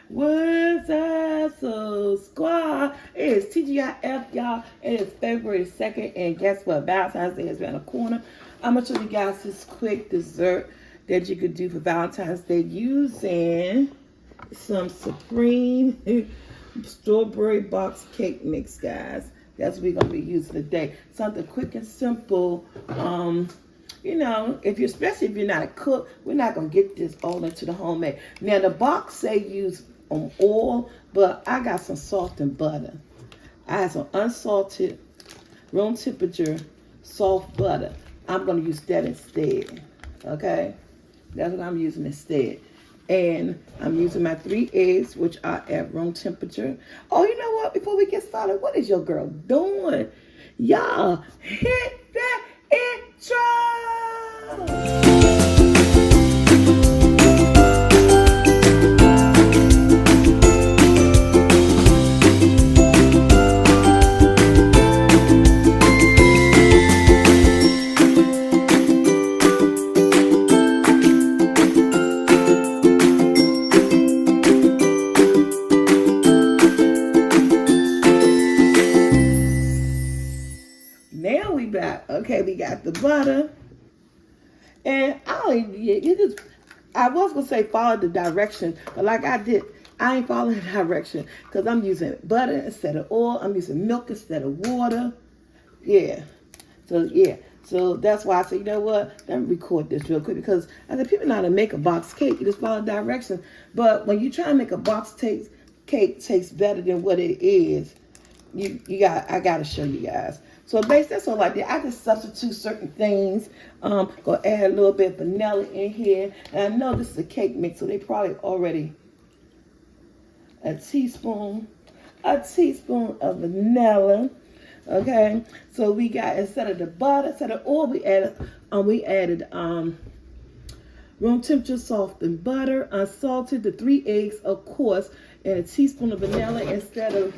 What's up, Soul Squad? It is TGIF, y'all. It is February 2nd, and guess what? Valentine's Day is around the corner. I'm going to show you guys this quick dessert that you could do for Valentine's Day using some Supreme strawberry box cake mix, guys. That's what we're going to be using today. Something quick and simple. You know, especially if you're not a cook, we're not gonna get this all into the homemade. Now the box say use oil, but I got some salt and butter. I have some unsalted, room temperature, soft butter. I'm gonna use that instead. Okay, that's what I'm using instead. And I'm using my 3 eggs, which are at room temperature. Oh, you know what? Before we get started, what is your girl doing? Y'all, hit that intro! Now we back. Okay, we got the butter. And I was going to say follow the direction, but like I did, I ain't following the direction because I'm using butter instead of oil. I'm using milk instead of water. Yeah. So that's why I said, you know what? Let me record this real quick because I said people know how to make a box cake. You just follow directions. But when you try to make a box cake taste better than what it is, I got to show you guys. So basically, that's all I did. I just substitute certain things. Go add a little bit of vanilla in here. And I know this is a cake mix, so they probably already a teaspoon of vanilla. Okay. So we got, instead of the butter, instead of oil, we added room temperature softened butter, unsalted, the 3 eggs, of course, and a teaspoon of vanilla instead of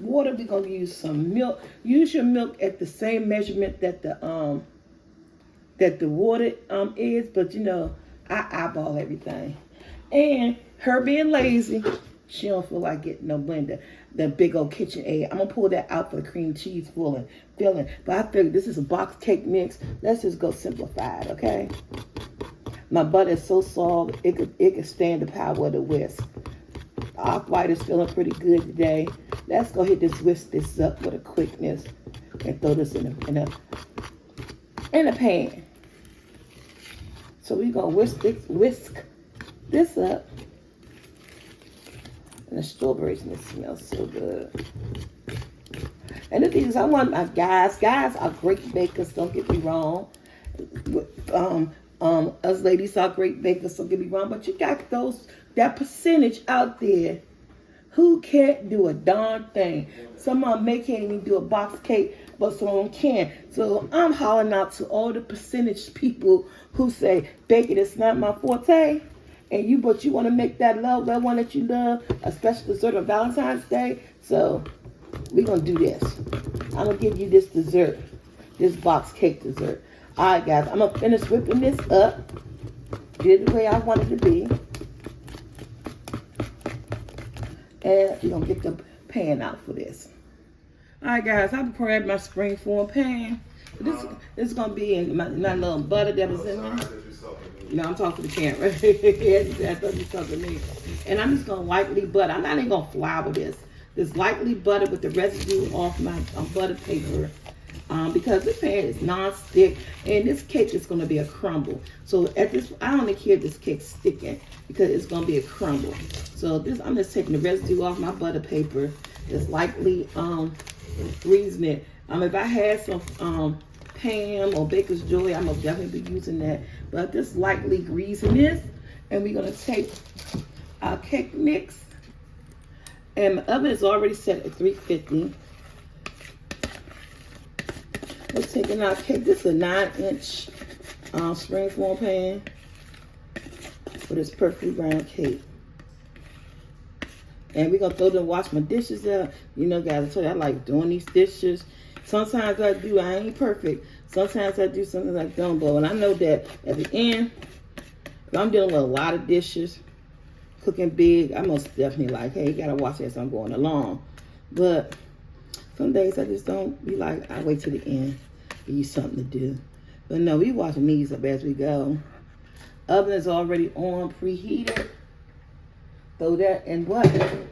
water. We're gonna use some milk. Use your milk at the same measurement that the water is, but you know, I eyeball everything. And her being lazy, she don't feel like getting no blender, the big old kitchen aid. I'm gonna pull that out for the cream cheese filling. But I figured this is a box cake mix. Let's just go simplified, okay? My butter is so soft, it could stand the power of the whisk. Off-white is feeling pretty good today. Let's go ahead and whisk this up with a quickness and throw this in a pan. So we're gonna whisk this up. And the strawberries and it smells so good. And the thing is, I want my guys are great bakers, don't get me wrong. Us ladies are great bakers, don't get me wrong, but you got that percentage out there who can't do a darn thing. Some of them can't even do a box cake, but some of them can. So I'm hollering out to all the percentage people who say, baking is not my forte, but you want to make that one that you love, a special dessert on Valentine's Day. So we're going to do this. I'm going to give you this dessert, this box cake dessert. All right, guys, I'm going to finish whipping this up. Get it the way I want it to be. And we're going to get the pan out for this. All right, guys, I prepared my springform pan. This is going to be in my little butter that was in there. No, I'm talking to the camera. I thought you were talking to me. And I'm just going to lightly butter. I'm not even going to flour this. Just lightly butter with the residue off my butter paper. Because this pan is non-stick and this cake is going to be a crumble. So I don't care if this cake's sticking because it's going to be a crumble. So I'm just taking the residue off my butter paper, just lightly greasing it. If I had some Pam or Baker's Joy, I'm going to definitely be using that. But just lightly greasing this, and we're going to take our cake mix. And my oven is already set at 350. We're taking our cake. This is a 9-inch springform pan for this perfectly round cake. And we're going to throw them, wash my dishes out. You know, guys, I told you I like doing these dishes. Sometimes I do. I ain't perfect. Sometimes I do, sometimes I don't. But when I know that at the end, if I'm dealing with a lot of dishes, cooking big, I most definitely like, hey, you gotta watch as I'm going along. But some days I just don't be like, I wait till the end, give you something to do. But no, we watching these up as we go. Oven is already on, preheated. Throw that in what?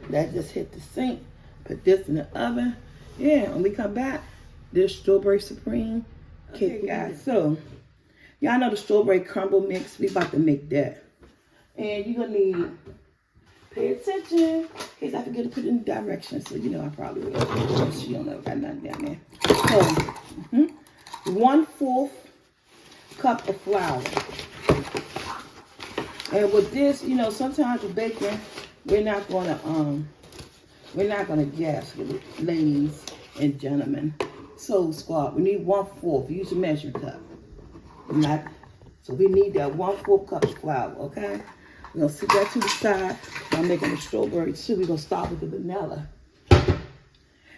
That just hit the sink. Put this in the oven. Yeah, when we come back, this strawberry supreme cake. Okay, guys, so y'all know the strawberry crumble mix. We about to make that. And you're gonna need, pay attention, in case I forget to put in directions. So you know I probably will. She don't know, got nothing down there. So, 1/4 cup of flour. And with this, you know, sometimes with bacon, we're not gonna guess, ladies and gentlemen. Soul Squad, we need 1/4. Use a measuring cup. So we need that 1/4 cup of flour, okay? We're gonna sit that to the side. I'm making the strawberry too. We're gonna start with the vanilla.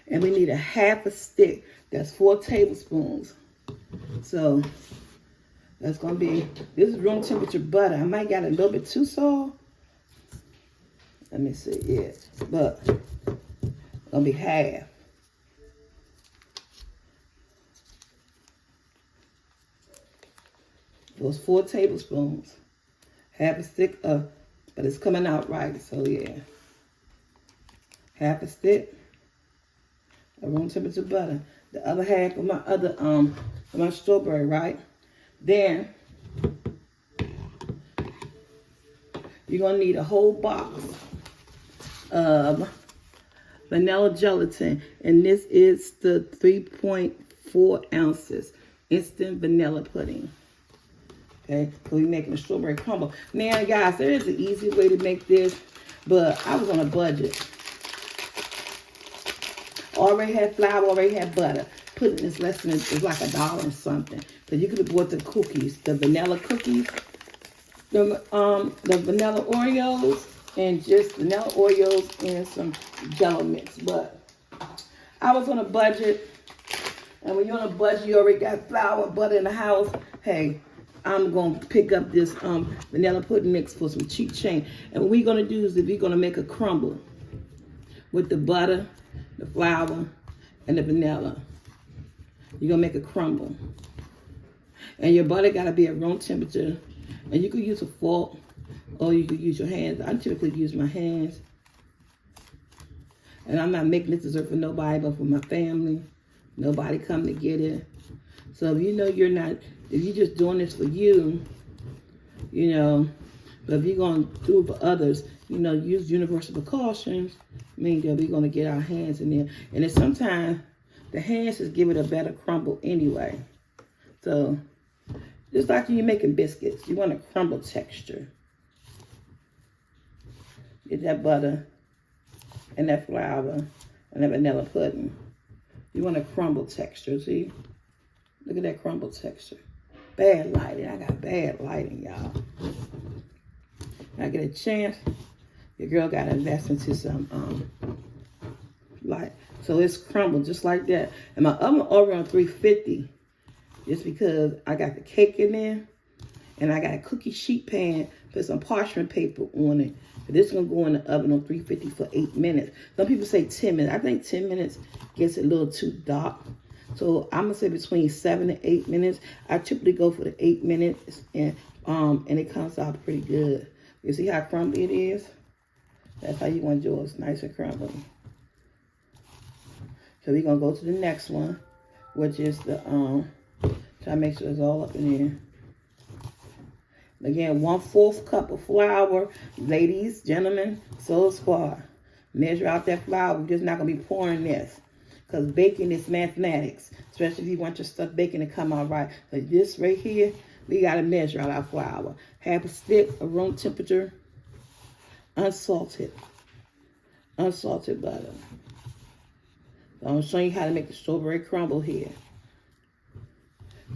And we need a 1/2 stick. That's 4 tablespoons. So that's gonna be, this is room temperature butter. I might got a little bit too soft. Let me see, yeah. But it's gonna be 1/2. Those 4 tablespoons. 1/2 stick of, but it's coming out right, so yeah. 1/2 stick of room temperature butter. The other 1/2 of my other of my strawberry, right? Then you're gonna need a whole box of vanilla gelatin, and this is the 3.4 ounces instant vanilla pudding. Okay, so we're making a strawberry crumble. Now, guys, there is an easy way to make this, but I was on a budget. Already had flour, already had butter. Put it in less than, it's like $1 and something. So you could have bought the cookies, the vanilla cookies, the vanilla Oreos, and just vanilla Oreos and some Jello mix. But I was on a budget, and when you're on a budget, you already got flour and butter in the house. Hey, I'm going to pick up this vanilla pudding mix for some cheap change. And what we're going to do is we're going to make a crumble with the butter, the flour, and the vanilla. You're going to make a crumble. And your butter got to be at room temperature. And you could use a fork or you could use your hands. I typically use my hands. And I'm not making this dessert for nobody but for my family. Nobody come to get it. So if you know you're not, if you're just doing this for you, you know, but if you're going to do it for others, you know, use universal precautions, meaning that we're going to get our hands in there. And then sometimes the hands just give it a better crumble anyway. So just like when you're making biscuits, you want a crumble texture. Get that butter and that flour and that vanilla pudding. You want a crumble texture, see? Look at that crumble texture. Bad lighting. I got bad lighting, y'all. When I get a chance, your girl got to invest into some light. So it's crumbled just like that. And my oven over on 350 just because I got the cake in there. And I got a cookie sheet pan, put some parchment paper on it. But this is going to go in the oven on 350 for 8 minutes. Some people say 10 minutes. I think 10 minutes gets a little too dark. So I'm going to say between 7 to 8 minutes. I typically go for the 8 minutes. And it comes out pretty good. You see how crumbly it is? That's how you want yours, nice and crumbly. So we're going to go to the next one, which is the, try to make sure it's all up in there. Again, 1/4 cup of flour. Ladies, gentlemen, Soul Squad. Measure out that flour. We're just not going to be pouring this. Because baking is mathematics. Especially if you want your stuffed bacon to come out right. So this right here, we got to measure out our flour. 1/2 stick of room temperature. Unsalted butter. So I'm showing you how to make the strawberry crumble here.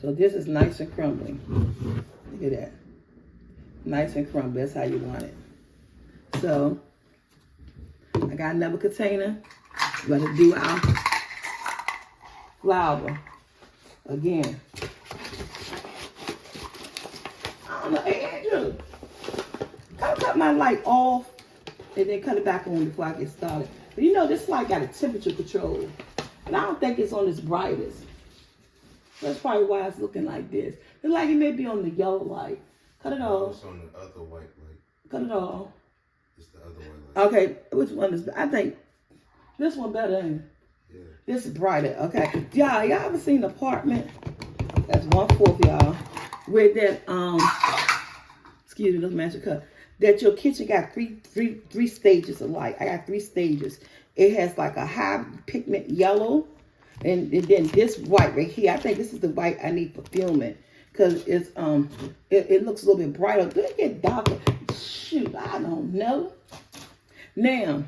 So this is nice and crumbly. Look at that. Nice and crumbly. That's how you want it. So I got another container. We're going to do our flour again. I don't know. Hey, Andrew, I cut my light off. And then cut it back on before I get started. But you know, this light got a temperature control. And I don't think it's on its brightest. That's probably why it's looking like this. It's like it may be on the yellow light. Cut it off. It's on the other white light. Cut it off. It's the other white light. Okay, which one is, I think this one better, ain't it? Yeah. This is brighter, okay. Y'all ever seen an apartment? That's 1/4, y'all. Where that, excuse me, those magic cut. That your kitchen got three stages of light. I got 3 stages. It has like a high pigment yellow, and then this white right here. I think this is the white I need for filming, because it's it looks a little bit brighter. Do it get darker? Shoot, I don't know. Now,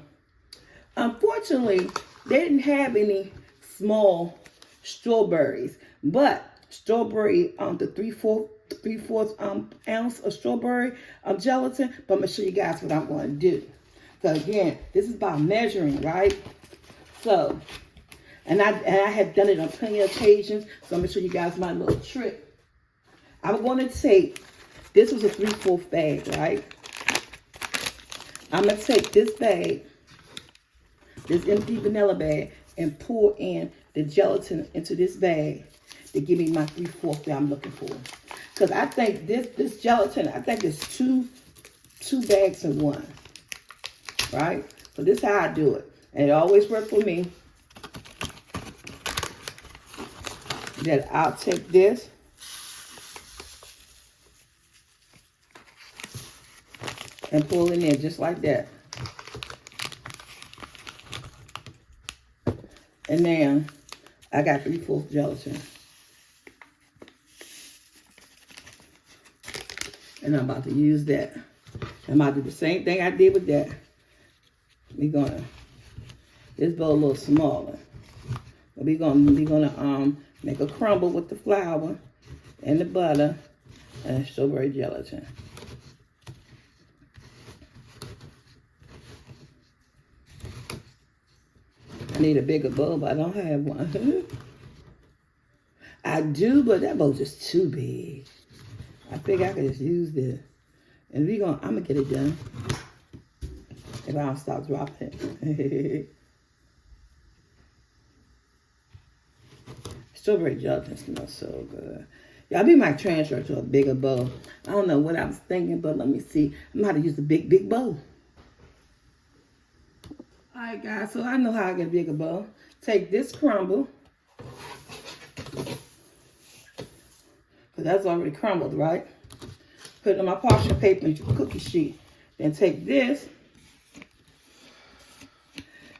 unfortunately, they didn't have any small strawberries, but strawberry, the 3/4 ounce of strawberry gelatin. But I'm gonna show you guys what I'm going to do. So again, this is about measuring, right? So, and I have done it on plenty of occasions. So I'm gonna show you guys my little trick. I'm going to take, this was a 3/4 bag, right? I'm gonna take this bag, this empty vanilla bag, and pour in the gelatin into this bag to give me my 3/4 that I'm looking for. Because I think this gelatin, I think it's two bags in one, right? So this is how I do it, and it always worked for me. That I'll take this and pull it in just like that. And now I got 3/4 gelatin. And I'm about to use that. I'm about to do the same thing I did with that. We're gonna, this bowl a little smaller. But we're gonna make a crumble with the flour and the butter and strawberry gelatin. I need a bigger bowl, but I don't have one. I do, but that bowl's just too big. I figure I could just use this. And I'm gonna get it done. If I don't stop dropping it. Strawberry gelatin smells so good. Y'all, we might transfer to a bigger bowl. I don't know what I was thinking, but let me see. I'm gonna have to use the big bowl. Alright guys, so I know how I get a bigger bowl. Take this crumble. Because that's already crumbled, right? Put it on my parchment paper and cookie sheet. Then take this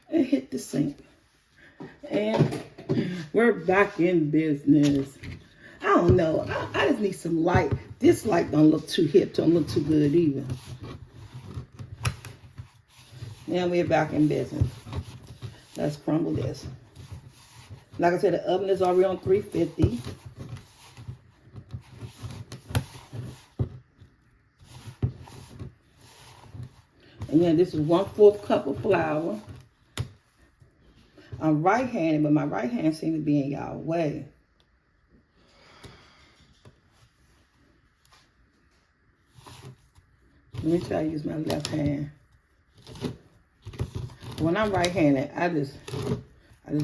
and hit the sink. And we're back in business. I don't know. I just need some light. This light don't look too hip, don't look too good either. Now we're back in business. Let's crumble this. Like I said, the oven is already on 350. And then this is 1/4 cup of flour. I'm right-handed, but my right hand seems to be in y'all way. Let me try to use my left hand. When I'm right-handed, I just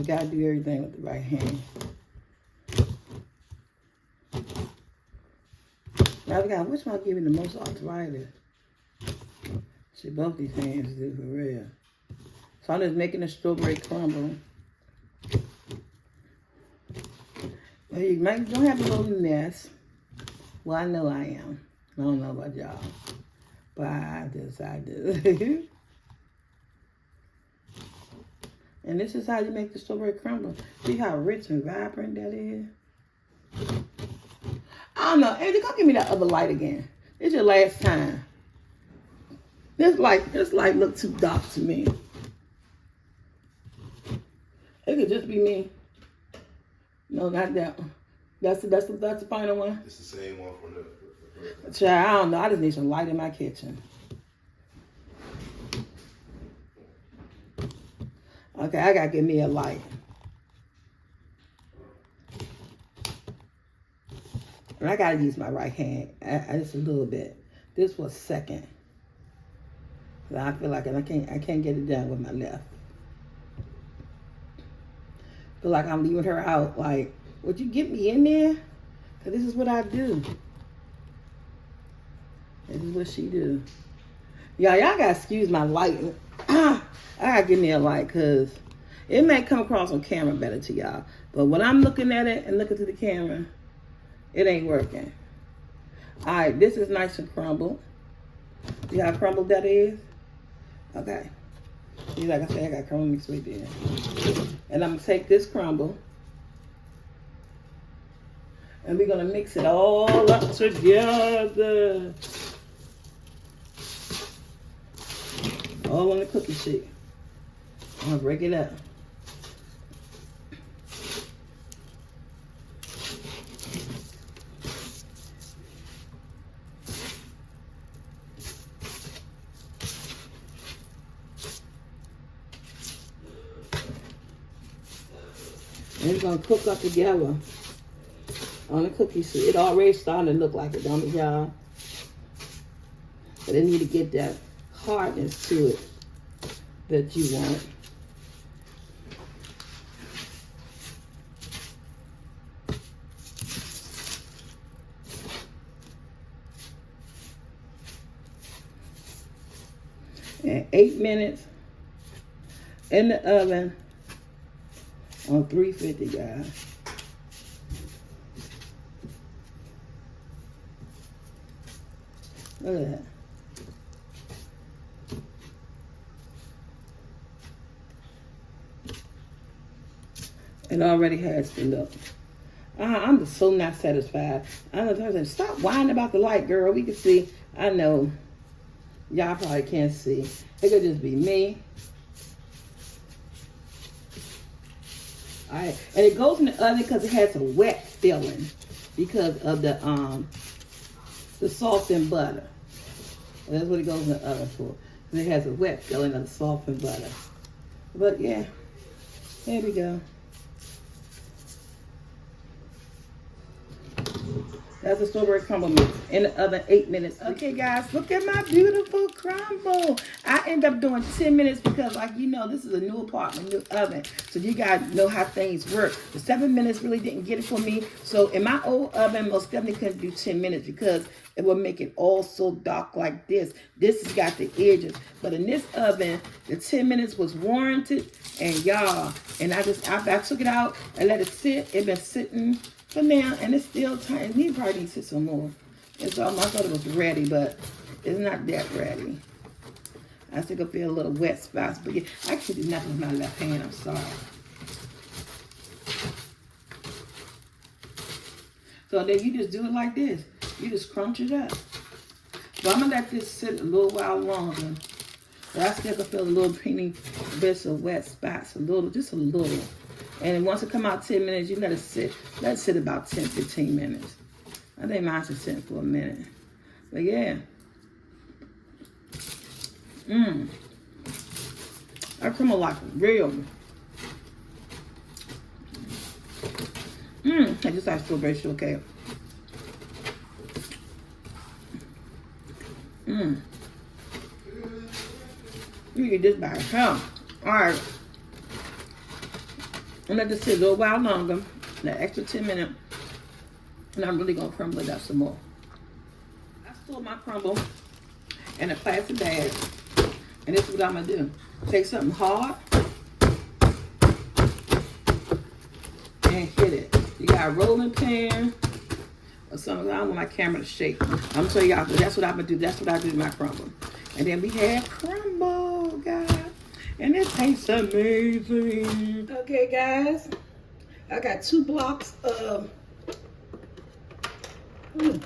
gotta do everything with the right hand. Now, God, which one give me the most arthritis? See, both these hands do for real. So I'm just making a strawberry crumble. Well, you don't have a little mess. Well, I know I am. I don't know about y'all. But I do. And this is how you make the strawberry crumble. See how rich and vibrant that is? I don't know. Andy, come give me that other light again. It's your last time. This light look too dark to me. It could just be me. No, not that one. That's the final one. It's the same one from the Child, I don't know. I just need some light in my kitchen. Okay, I gotta give me a light. And I gotta use my right hand. I just a little bit. This was second. I feel like I can't get it done with my left. Feel like I'm leaving her out. Like, would you get me in there? Cause this is what I do. This is what she do. Y'all gotta excuse my lighting. I gotta get me a light, cause it may come across on camera better to y'all. But when I'm looking at it and looking to the camera, it ain't working. All right, this is nice and crumbled. See how crumbled that is? Okay. See, like I said, I got crumble mixed right there. And I'm gonna take this crumble and we're gonna mix it all up together. All on the cookie sheet. I'm gonna break it up. And it's gonna cook up together on the cookie sheet. It already starting to look like it, don't it, y'all? But it need to get that hardness to it that you want. And 8 minutes in the oven on 350, guys. Look at that. It already has the look. I'm just so not satisfied. I'm the person, stop whining about the light, girl. We can see. I know y'all probably can't see. It could just be me. All right, and it goes in the oven because it has a wet filling because of the salt and butter. And that's what it goes in the oven for. And it has a wet filling of the salt and butter. But yeah, there we go. That's a strawberry crumble mix in the oven, 8 minutes. Okay, guys, look at my beautiful crumble. I end up doing 10 minutes because, like, you know, this is a new apartment, new oven. So you guys know how things work. The 7 minutes really didn't get it for me. So in my old oven, most definitely couldn't do 10 minutes because it would make it all so dark like this. This has got the edges. But in this oven, the 10 minutes was warranted. And y'all, and I took it out and let it sit. It been sitting for now, and it's still tight. It probably needs to sit some more. And so I thought it was ready, but it's not that ready. I still feel a little wet spots, but yeah, I can't do nothing with my left hand. I'm sorry. So then you just do it like this. You just crunch it up. So I'm gonna let this sit a little while longer. But I still can feel a little teeny bits of wet spots, just a little. And once it come out 10 minutes, you let it sit. Let it sit about 10, 15 minutes. I think mine's just sitting for a minute. But yeah. I crumble like real. I just like strawberry shortcake. You eat this by itself. Alright. I'm gonna let this sit a little while longer, that extra 10 minutes, and I'm really gonna crumble it up some more. I store my crumble in a plastic bag, and this is what I'm gonna do. Take something hard and hit it. You got a rolling pin or something. I don't want my camera to shake. I'm gonna tell y'all, that's what I'm gonna do. That's what I do with my crumble. And then we have crumble, guys. And it tastes amazing. Okay, guys. I got 2 blocks of... move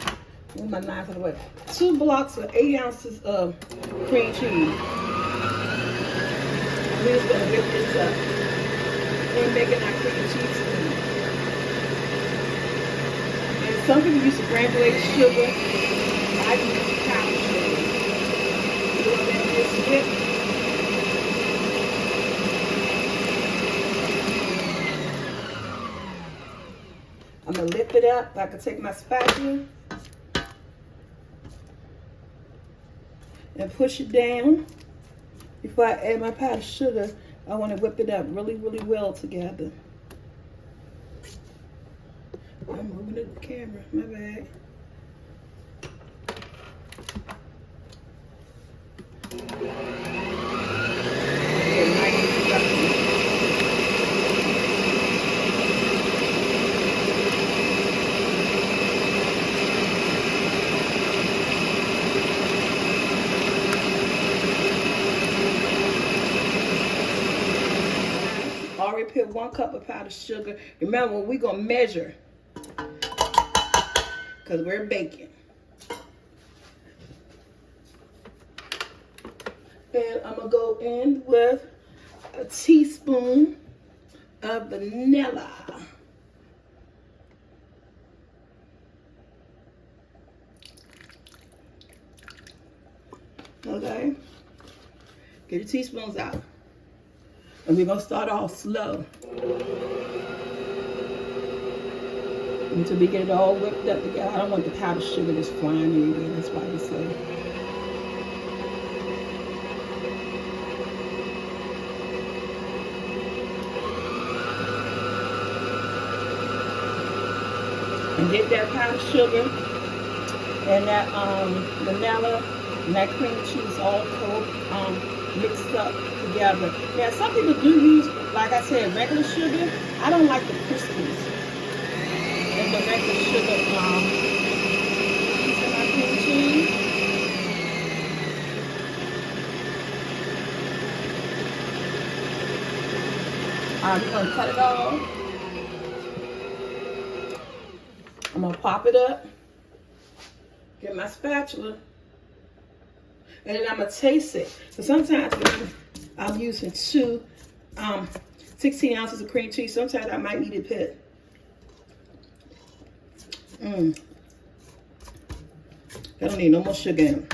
my knife out of the way. 2 blocks of 8 ounces of cream cheese. We're just going to whip this up. We're making our cream cheese. And some people use granulated sugar. I use powdered sugar. We're going to let this whip. I'm gonna lift it up. I can take my spatula and push it down Before I add my powdered sugar, I want to whip it up really, really well together. I'm moving the camera, my bad. Already put 1 cup of powdered sugar. Remember, we're going to measure because we're baking. And I'm going to go in with a teaspoon of vanilla. Okay? Get your teaspoons out. And we're going to start off slow until we get it all whipped up together. I don't want the powdered sugar just flying anywhere. That's why I say. And get that powdered sugar and that vanilla and that cream cheese all mixed up together. Now, some people do use, like I said, regular sugar. I don't like the crispies and the regular sugar in my cream cheese. I'm going to cut it off. I'm going to pop it up. Get my spatula. And then I'm going to taste it. So sometimes when I'm using 16 ounces of cream cheese, sometimes I might need to put I don't need no more sugar in.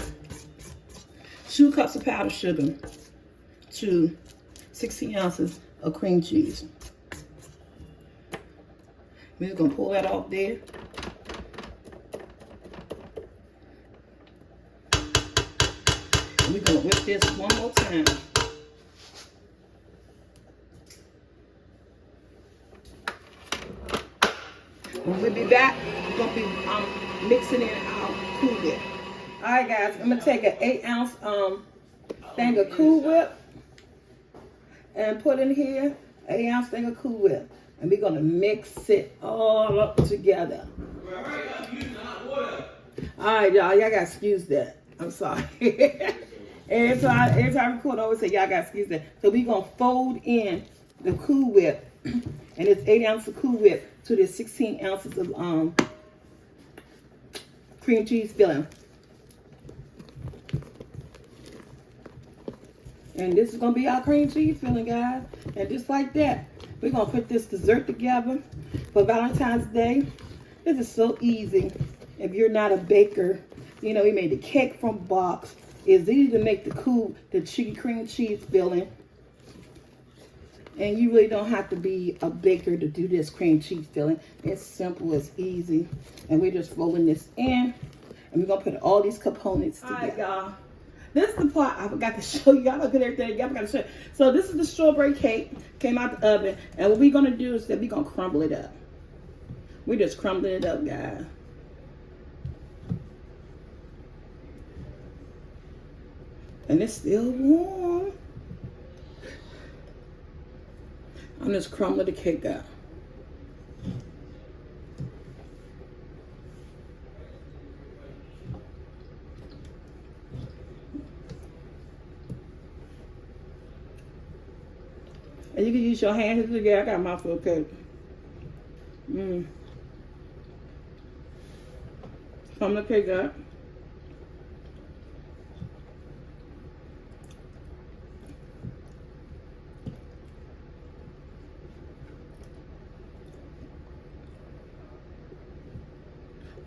2 cups of powdered sugar to 16 ounces of cream cheese. We're just going to pull that off there. We're going to whip this one more time. When we'll be back, we're going to be mixing in our Cool Whip. Alright guys, I'm going to take an 8-ounce thing of Cool Whip and put in here an 8-ounce thing of Cool Whip. And we're going to mix it all up together. Alright y'all got to excuse that. I'm sorry. Every time I record, I always say, y'all got to excuse that. So we're going to fold in the Cool Whip, and it's 8 ounces of Cool Whip to the 16 ounces of cream cheese filling. And this is going to be our cream cheese filling, guys. And just like that, we're going to put this dessert together for Valentine's Day. This is so easy. If you're not a baker, you know, we made the cake from box. It's easy to make the cream cheese filling. And you really don't have to be a baker to do this cream cheese filling. It's simple, it's easy. And we're just rolling this in. And we're going to put all these components together. All right, y'all. This is the part I forgot to show you. Y'all look at everything. Y'all forgot to show you. So this is the strawberry cake. Came out the oven. And what we're going to do is that we're going to crumble it up. We're just crumbling it up, guys. And it's still warm. I'm just crumbling the cake up. And you can use your hands together. I got a mouthful of cake. Crumble the cake up.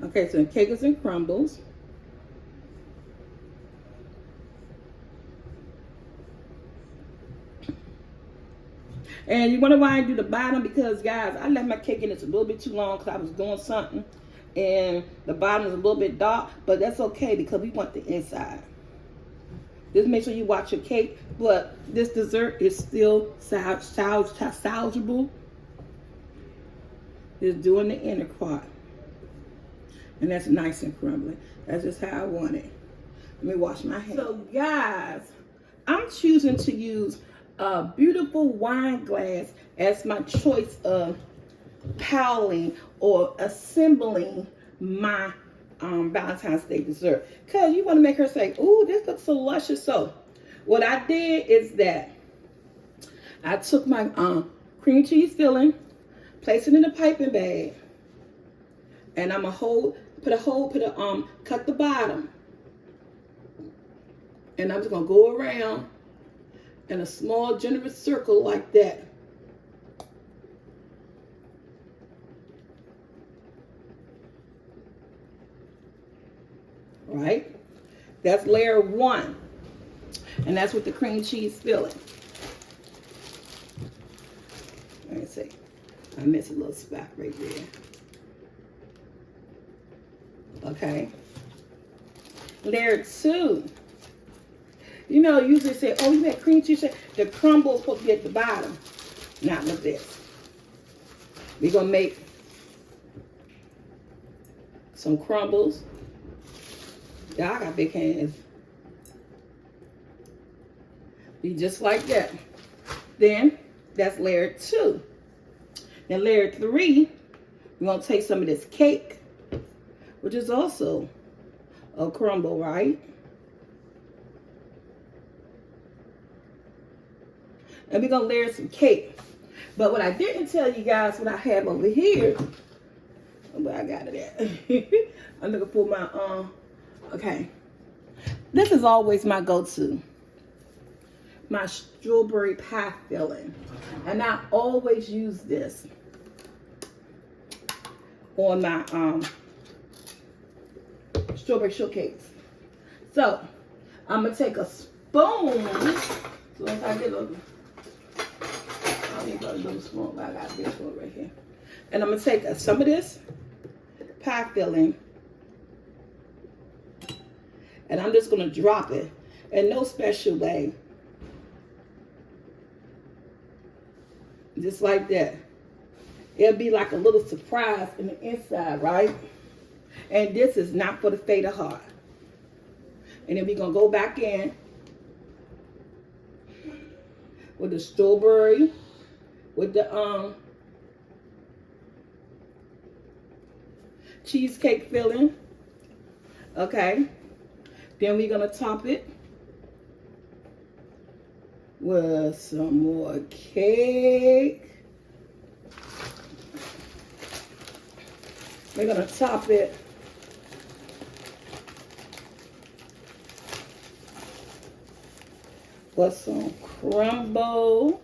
Okay, so the cake is in crumbles. And you wonder why I do the bottom? Because, guys, I left my cake in it's a little bit too long because I was doing something. And the bottom is a little bit dark. But that's okay because we want the inside. Just make sure you watch your cake. But this dessert is still salvageable. Just doing the inner part. And that's nice and crumbly. That's just how I want it. Let me wash my hands. So guys, I'm choosing to use a beautiful wine glass as my choice of piling or assembling my Valentine's Day dessert. Because you want to make her say, ooh, this looks so luscious. So what I did is that I took my cream cheese filling, place it in a piping bag, and I'm gonna cut the bottom. And I'm just gonna go around in a small generous circle like that. Right? That's layer 1. And that's with the cream cheese filling. Let me see. I missed a little spot right there. Okay. Layer 2. You know, usually say, oh, you make cream cheese. The crumble is supposed to be at the bottom. Not like this. We're going to make some crumbles. Y'all got big hands. Be just like that. Then, that's layer 2. Then layer 3, we're going to take some of this cake, which is also a crumble, right? And we're going to layer some cake. But what I didn't tell you guys, what I have over here, where I got it at. I'm looking for my, okay. This is always my go-to. My strawberry pie filling. And I always use this on my strawberry shortcakes. So, I'm going to take a spoon. So if I get a, I don't got a little spoon, but I got this one right here. And I'm going to take some of this pie filling. And I'm just going to drop it in no special way. Just like that. It'll be like a little surprise in the inside, right? And this is not for the faint of heart. And then we're going to go back in with the strawberry, with the cheesecake filling. Okay. Then we're going to top it with some more cake. We're going to top it with some crumble.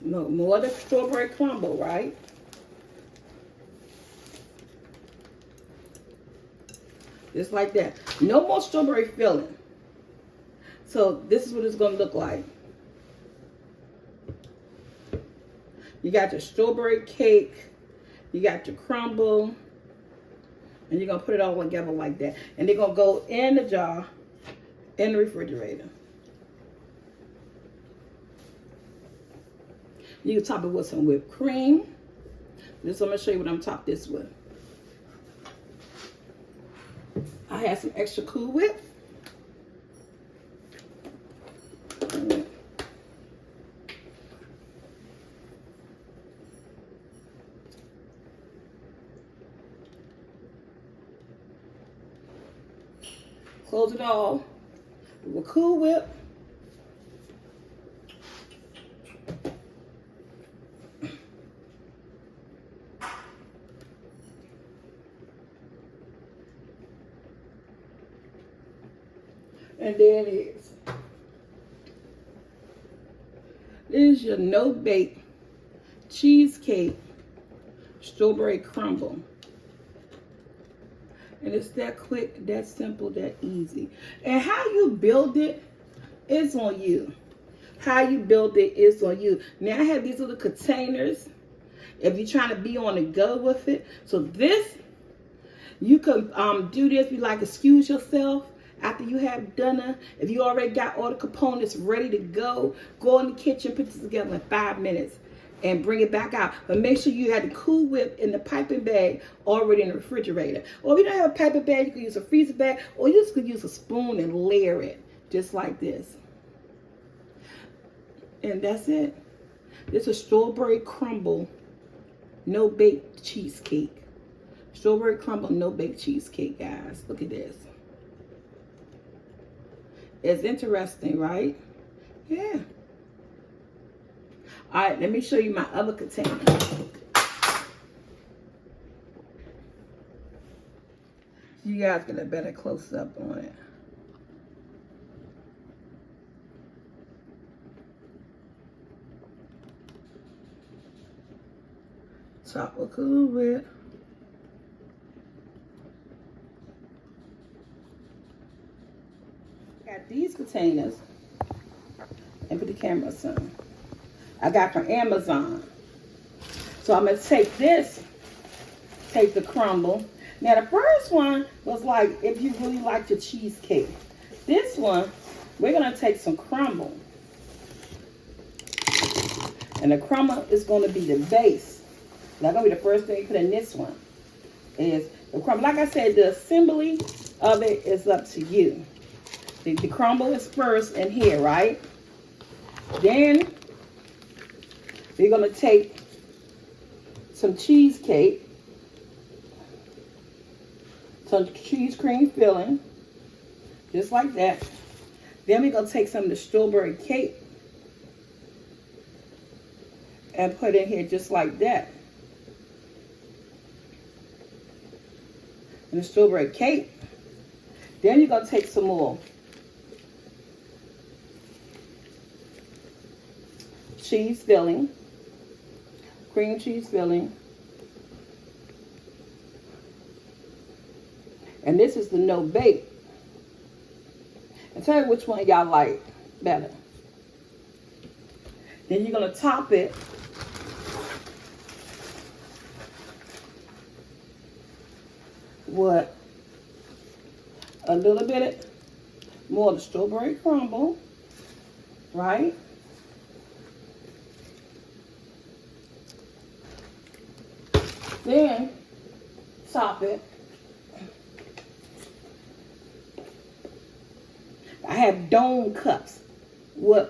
No, more of the strawberry crumble, right? Just like that. No more strawberry filling. So this is what it's going to look like. You got your strawberry cake. You got your crumble. And you're going to put it all together like that. And they're going to go in the jar in the refrigerator. You can top it with some whipped cream. Just I'm going to show you what I'm top this with. I have some extra Cool Whip. Close it all with Cool Whip. And there it is. This is your no-bake cheesecake strawberry crumble. And it's that quick, that simple, that easy. And how you build it is on you. How you build it is on you. Now I have these little containers if you're trying to be on the go with it. So this, you can do this, be like, excuse yourself, After you have dinner, if you already got all the components ready to go in the kitchen, put this together in 5 minutes and bring it back out. But make sure you have the Cool Whip in the piping bag already in the refrigerator. Or if you don't have a piping bag, you can use a freezer bag, or you just could use a spoon and layer it just like this. And that's it. This is strawberry crumble, no bake cheesecake. Strawberry crumble, no bake cheesecake, guys. Look at this. It's interesting, right? Yeah. All right, let me show you my other container. You guys get a better close up on it. Chocolate Cool Whip. Got these containers. And put the camera on. I got from Amazon. So I'm going to take this, take the crumble. Now the first one was like, if you really like your cheesecake. This one, we're going to take some crumble. And the crumble is going to be the base. That's going to be the first thing you put in this one. Is the crumble. Like I said, the assembly of it is up to you. The crumble is first in here, right? Then we're going to take some cheesecake, some cheese cream filling, just like that. Then we're going to take some of the strawberry cake and put in here just like that. And the strawberry cake. Then you're going to take some more cheese filling, cream cheese filling. And this is the no bake. And tell me which one y'all like better. Then you're going to top it with a little bit more of the strawberry crumble, right? Then top it. I have dome cups with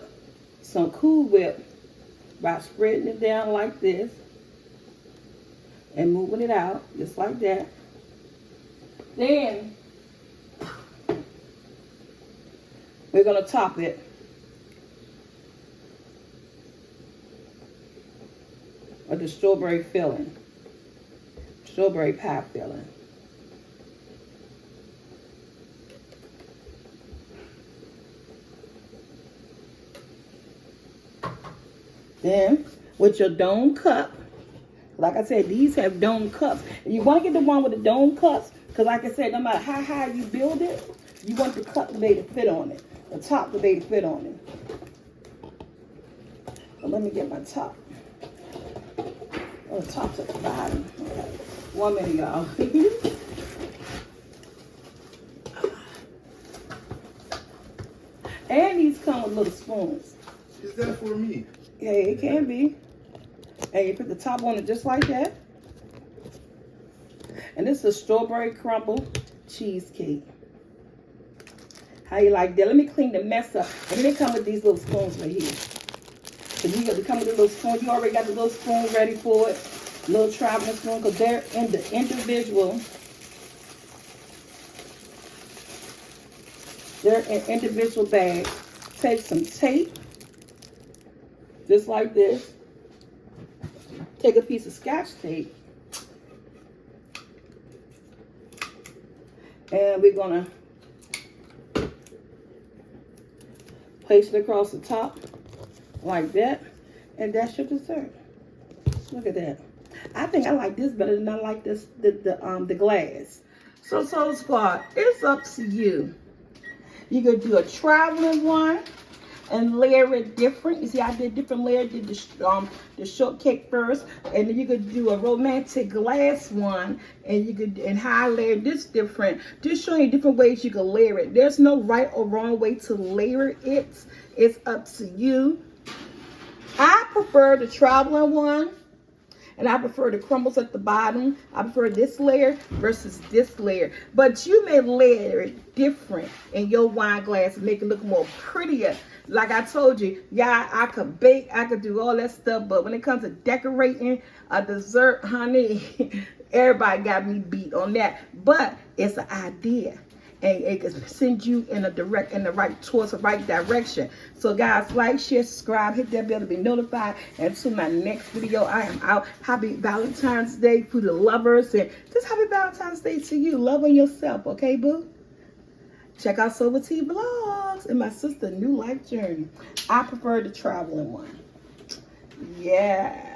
some Cool Whip by spreading it down like this and moving it out just like that. Then we're going to top it with the strawberry filling. Strawberry pie filling. Then with your dome cup, like I said, these have dome cups. And you want to get the one with the dome cups, because like I said, no matter how high you build it, you want the cup to be able to fit on it. The top to be able to fit on it. Well, let me get my top. Oh, the top's at the bottom. Okay. 1 minute, y'all. And these come with little spoons. Is that for me? Yeah, it can be. And you put the top on it just like that. And this is a strawberry crumble cheesecake. How you like that? Let me clean the mess up. And then they come with these little spoons right here. So you got to come with the little spoon. You already got the little spoon ready for it. Little traveling spoon, because they're in the individual. They're in individual bags. Take some tape. Just like this. Take a piece of Scotch tape. And we're going to place it across the top like that. And that's your dessert. Look at that. I think I like this better than I like this the glass. So Soul Squad, it's up to you. You could do a traveling one. and layer it different. You see, I did different layers. Did the shortcake first, and then you could do a romantic glass one, and you could how I layer this different. Just showing you different ways you can layer it. There's no right or wrong way to layer it. It's up to you. I prefer the traveling one. And I prefer the crumbles at the bottom. I prefer this layer versus this layer. But you may layer it different in your wine glass and make it look more prettier. Like I told you, yeah, I could bake, I could do all that stuff. But when it comes to decorating a dessert, honey, everybody got me beat on that. But it's an idea. And it can send you towards the right direction. So guys, like, share, subscribe, hit that bell to be notified. And to my next video, I am out. Happy Valentine's Day for the lovers, and just happy Valentine's Day to you. Love on yourself, okay, boo? Check out SoulfulT vlogs and my sister New Life Journey. I prefer the traveling one. Yeah.